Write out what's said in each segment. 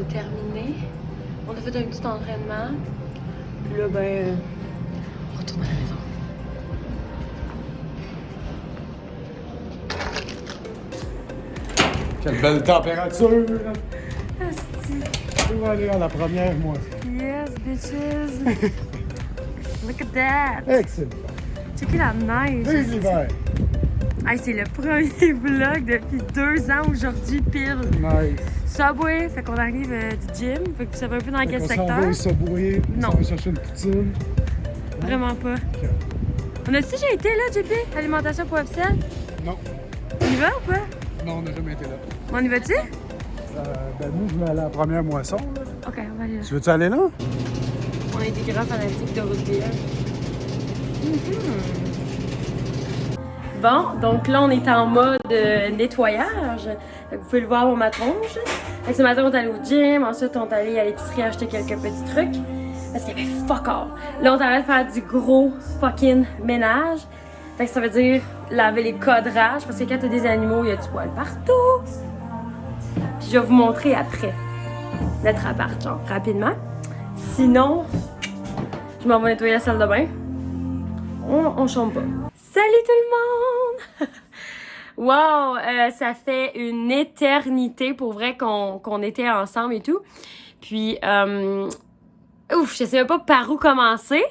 de terminer. On a fait un petit entraînement. Puis là, ben, on retourne à la maison. Quelle belle température! Asti. On va aller à la première, moi. Yes, bitches! Look at that! Excellent! Checkez la neige! Vive l'hiver! Hey, c'est le premier vlog depuis 2 ans aujourd'hui, pile! Nice! Subway, fait qu'on arrive du gym, fait que tu savais un peu dans quel secteur? On s'en va au Subway, Non. on va chercher une poutine. Vraiment pas. Okay. On a-tu déjà été là, JP? Alimentation pour officiel? Non. On y va ou pas? Non, on n'a jamais été là. On y va-tu? Ben nous, je vais aller à la première moisson. Là. Ok, on va aller là. Tu veux-tu aller là? On a été grands fanatiques de route bière. Bon, donc là, on est en mode nettoyage. Fait que vous pouvez le voir pour ma tronche. Fait que ce matin, on est allé au gym. Ensuite, on est allé à l'épicerie acheter quelques petits trucs. Parce qu'il y avait fuck all. Là, on est en train de faire du gros fucking ménage. Fait que ça veut dire laver les cadrages. Parce que quand t'as des animaux, il y a du poil partout. Puis je vais vous montrer après notre appart, genre, rapidement. Sinon, je m'en vais nettoyer la salle de bain. On chante pas. Salut tout le monde! Wow! Ça fait une éternité pour vrai qu'on était ensemble et tout. Puis, ouf, je sais même pas par où commencer.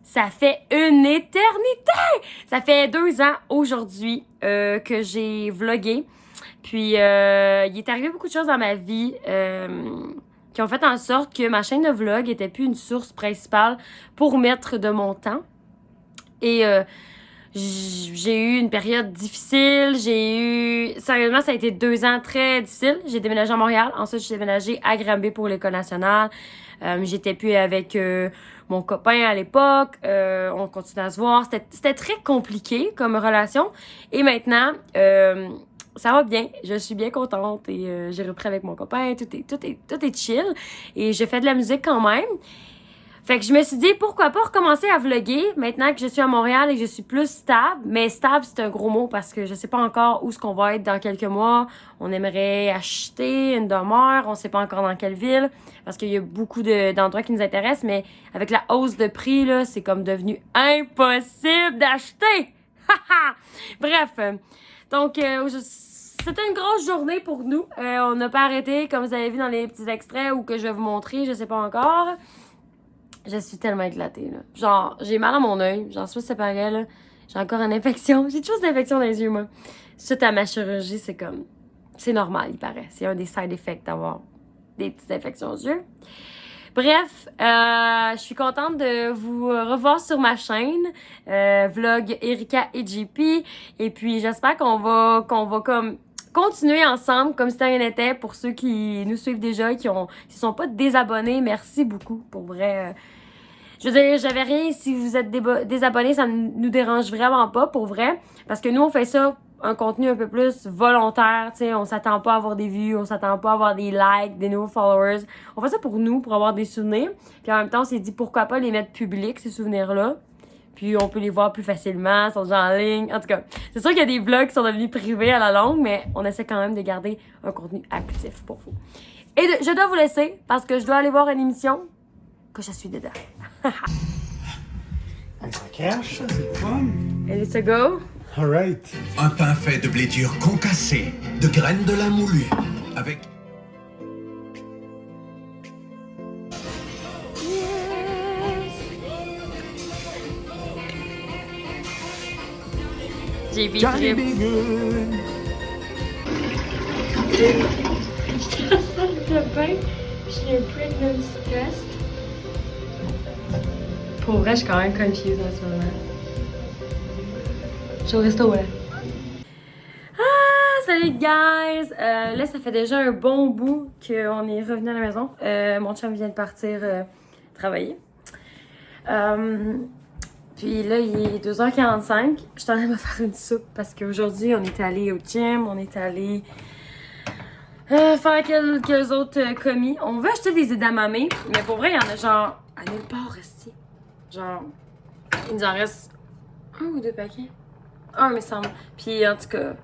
Ça fait une éternité! Ça fait 2 ans aujourd'hui que j'ai vlogué. Puis, il est arrivé beaucoup de choses dans ma vie qui ont fait en sorte que ma chaîne de vlog était plus une source principale pour mettre de mon temps. Et j'ai eu une période difficile. Sérieusement, ça a été 2 ans très difficiles. J'ai déménagé à Montréal. Ensuite, j'ai déménagé à Granby pour l'École nationale. J'étais plus avec mon copain à l'époque. On continuait à se voir. C'était très compliqué comme relation. Et maintenant, ça va bien. Je suis bien contente et j'ai repris avec mon copain. Tout est chill. Et j'ai fait de la musique quand même. Fait que je me suis dit, pourquoi pas recommencer à vlogger maintenant que je suis à Montréal et que je suis plus stable. Mais stable, c'est un gros mot parce que je sais pas encore où est-ce qu'on va être dans quelques mois. On aimerait acheter une demeure. On sait pas encore dans quelle ville parce qu'il y a beaucoup d'endroits qui nous intéressent. Mais avec la hausse de prix, là, c'est comme devenu impossible d'acheter. Bref. Donc, c'était une grosse journée pour nous. On n'a pas arrêté, comme vous avez vu dans les petits extraits ou que je vais vous montrer, je sais pas encore. Je suis tellement éclatée, là. Genre, j'ai mal à mon œil. Genre, je sais pas si c'est pareil, là. J'ai encore une infection. J'ai toujours des infections dans les yeux, moi. Suite à ma chirurgie, c'est comme... C'est normal, il paraît. C'est un des side effects d'avoir des petites infections aux yeux. Bref, je suis contente de vous revoir sur ma chaîne. Vlog Erika et JP. Et puis, j'espère qu'on va comme... continuer ensemble comme si rien n'était pour ceux qui nous suivent déjà et qui sont pas désabonnés. Merci beaucoup, pour vrai. Je veux dire, j'avais rien. Si vous êtes désabonnés, ça nous dérange vraiment pas, pour vrai. Parce que nous, on fait ça, un contenu un peu plus volontaire, tu sais. On s'attend pas à avoir des vues, on s'attend pas à avoir des likes, des nouveaux followers. On fait ça pour nous, pour avoir des souvenirs. Puis en même temps, on s'est dit pourquoi pas les mettre publics, ces souvenirs-là. Puis on peut les voir plus facilement, ils sont déjà en ligne. En tout cas, c'est sûr qu'il y a des vlogs qui sont devenus privés à la longue, mais on essaie quand même de garder un contenu actif pour vous. Et je dois vous laisser parce que je dois aller voir une émission que je suis dedans. Ça cache, ça, c'est fun. Et let's go! Alright. Un pain fait de blé dur concassé, de graines de lin moulu, avec... J'ai vu Johnny trip. be good. Je suis en salle de bain, j'ai un pregnancy test. Pour vrai, je suis quand même confuse en ce moment. Je suis au resto, là. Ah, salut guys! Là, ça fait déjà un bon bout qu'on est revenu à la maison. Mon chum vient de partir travailler. Puis là, il est 2h45. Je suis en train de me faire une soupe parce qu'aujourd'hui, on est allé au gym, on est allé faire quelques autres commis. On veut acheter des edamame, mais pour vrai, il y en a genre à nulle part ici. Genre, il nous en reste 1 ou 2 paquets. Un, me semble. Puis en tout cas,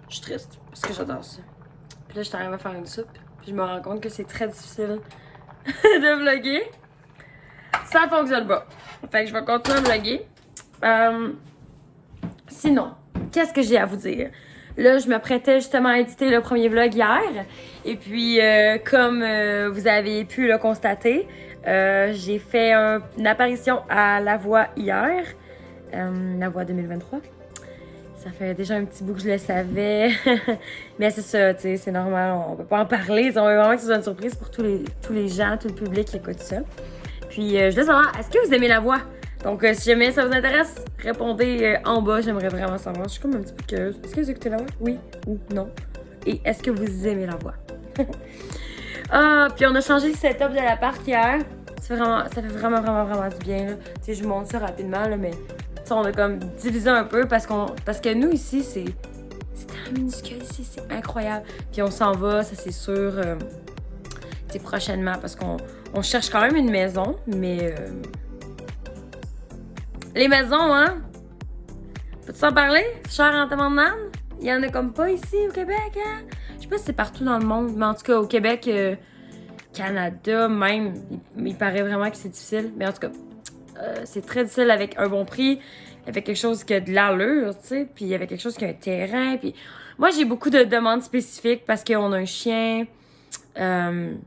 je suis triste parce que j'adore ça. Puis là, je suis arrivée à faire une soupe. Puis je me rends compte que c'est très difficile de vlogger. Ça fonctionne pas. Fait que je vais continuer à vlogger. Sinon, qu'est-ce que j'ai à vous dire? Là, je m'apprêtais justement à éditer le premier vlog hier. Et puis, comme vous avez pu le constater, j'ai fait une apparition à La Voix hier. La Voix 2023. Ça fait déjà un petit bout que je le savais. Mais c'est ça, tu sais, c'est normal. On peut pas en parler. On veut vraiment que ce soit une surprise pour tous les gens, tout le public qui écoute ça. Puis, je voulais savoir, est-ce que vous aimez La Voix? Donc, si jamais ça vous intéresse, répondez en bas. J'aimerais vraiment savoir. Je suis comme un petit peu curieuse. Est-ce que vous écoutez La Voix? Oui ou non? Et est-ce que vous aimez La Voix? Puis on a changé le setup de l'appart hier. Ça fait vraiment du bien. Tu sais, je vous montre ça rapidement, là, mais on a comme divisé un peu parce que nous, ici, c'est tellement minuscule ici. C'est incroyable. Puis on s'en va, ça c'est sûr, prochainement parce qu'on cherche quand même une maison, mais... Les maisons, hein? Peux-tu s'en parler? Cher en tabarnak? Il y en a comme pas ici au Québec, hein? Je sais pas si c'est partout dans le monde, mais en tout cas, au Québec, Canada même, il paraît vraiment que c'est difficile. Mais en tout cas, c'est très difficile avec un bon prix, avec quelque chose qui a de l'allure, tu sais, puis avec quelque chose qui a un terrain. Puis moi, j'ai beaucoup de demandes spécifiques parce qu'on a un chien, plein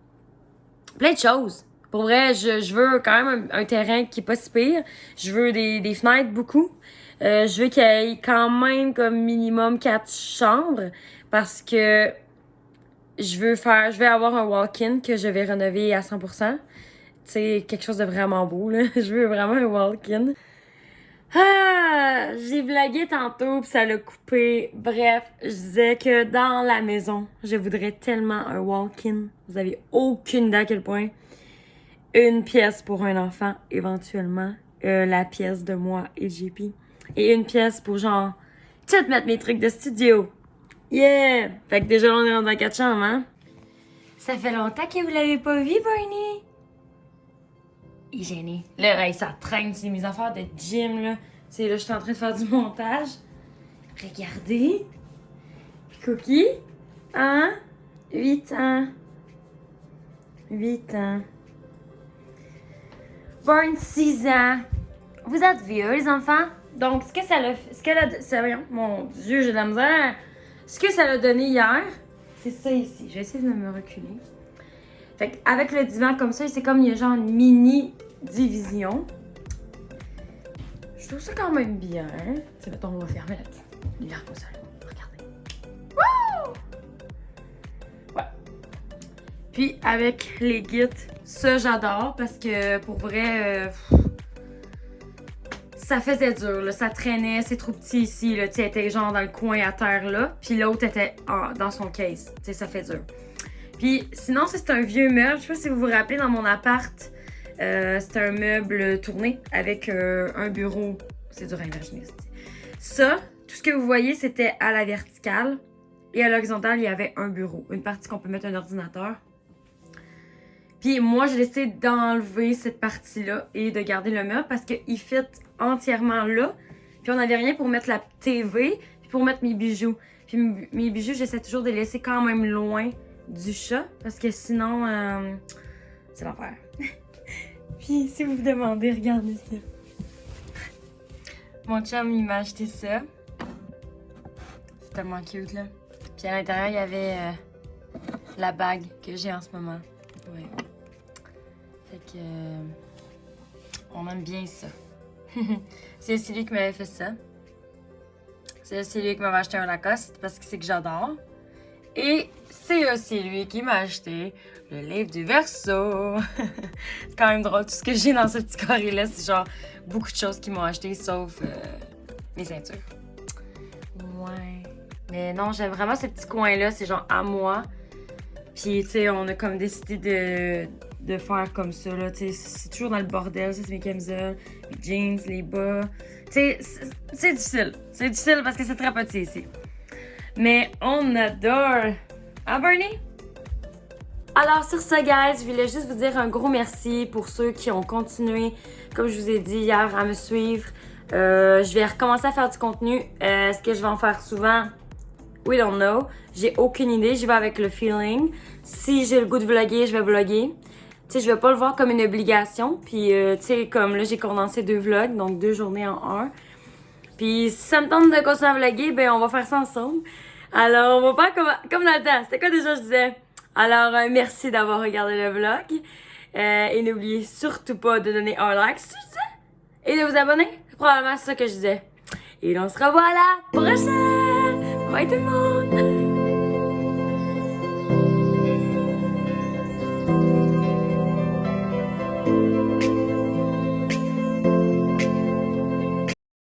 de choses. Pour vrai, je veux quand même un terrain qui est pas si pire. Je veux des fenêtres, beaucoup. Je veux qu'il y ait quand même comme minimum 4 chambres parce que je vais avoir un walk-in que je vais rénover à 100%. Tu sais, quelque chose de vraiment beau, là. Je veux vraiment un walk-in. J'ai blagué tantôt pis ça l'a coupé. Bref, je disais que dans la maison, je voudrais tellement un walk-in. Vous avez aucune idée à quel point. Une pièce pour un enfant, éventuellement. La pièce de moi et JP. Et une pièce pour genre, tout mettre mes trucs de studio. Yeah! Fait que déjà, on est dans 4 chambres, hein? Ça fait longtemps que vous l'avez pas vu, Barney? Il est gêné. Là, hey, ça traîne, c'est mes affaires de gym, là. Tu sais, là, je suis en train de faire du montage. Regardez. Cookie. Hein? 8 ans. 8 ans. Born 6 ans. Vous êtes vieux, les enfants? Donc, voyons, mon Dieu, j'ai de la misère. Ce que ça l'a donné hier, c'est ça ici. Je vais essayer de me reculer. Fait qu'avec le divan comme ça, c'est comme il y a genre une mini division. Je trouve ça quand même bien. Hein? C'est mettons, on va fermer la lumière comme ça. Regardez. Wouh! Ouais. Puis avec les guides, ça j'adore parce que pour vrai, ça faisait dur, là, ça traînait, c'est trop petit ici, là, tu sais, elle était genre dans le coin à terre là, puis l'autre était dans son case, tu sais, ça fait dur. Puis sinon, c'est un vieux meuble, je sais pas si vous vous rappelez, dans mon appart, c'était un meuble tourné avec un bureau, c'est dur à imaginer. Ça, tout ce que vous voyez, c'était à la verticale, et à l'horizontale, il y avait un bureau, une partie qu'on peut mettre un ordinateur. Puis moi, j'ai décidé d'enlever cette partie-là et de garder le meuble parce qu'il fit entièrement là. Puis on n'avait rien pour mettre la TV puis pour mettre mes bijoux. Puis mes bijoux, j'essaie toujours de les laisser quand même loin du chat parce que sinon, c'est l'enfer. Puis si vous vous demandez, regardez ça. Mon chum, il m'a acheté ça. C'est tellement cute, là. Puis à l'intérieur, il y avait la bague que j'ai en ce moment. Ouais. Fait que... on aime bien ça. C'est aussi lui qui m'avait fait ça. C'est aussi lui qui m'avait acheté un Lacoste parce que c'est que j'adore. Et c'est aussi lui qui m'a acheté le livre du Verseau. C'est quand même drôle. Tout ce que j'ai dans ce petit carré-là, c'est genre beaucoup de choses qu'ils m'ont acheté sauf mes ceintures. Ouais. Mais non, j'aime vraiment ce petit coin-là. C'est genre à moi. Puis, tu sais, on a comme décidé de faire comme ça, là. Tu sais, c'est toujours dans le bordel. Ça, c'est mes camisoles, les jeans, les bas. Tu sais, c'est difficile. C'est difficile parce que c'est très petit ici. Mais on adore. Hein, Barney? Alors, sur ce, guys, je voulais juste vous dire un gros merci pour ceux qui ont continué, comme je vous ai dit hier, à me suivre. Je vais recommencer à faire du contenu. Est-ce que je vais en faire souvent? We don't know. J'ai aucune idée, j'y vais avec le feeling. Si j'ai le goût de vlogger, je vais vlogger. Tu sais, je vais pas le voir comme une obligation. Puis, tu sais, comme là, j'ai condensé 2 vlogs, donc 2 journées en 1. Puis, si ça me tente de continuer à vlogger, ben on va faire ça ensemble. Alors, on va faire comme dans le temps. C'était quoi déjà, je disais? Alors, merci d'avoir regardé le vlog. Et n'oubliez surtout pas de donner un like, si tu disais. Et de vous abonner. C'est probablement ça que je disais. Et on se revoit à la prochaine! Bye tout le monde!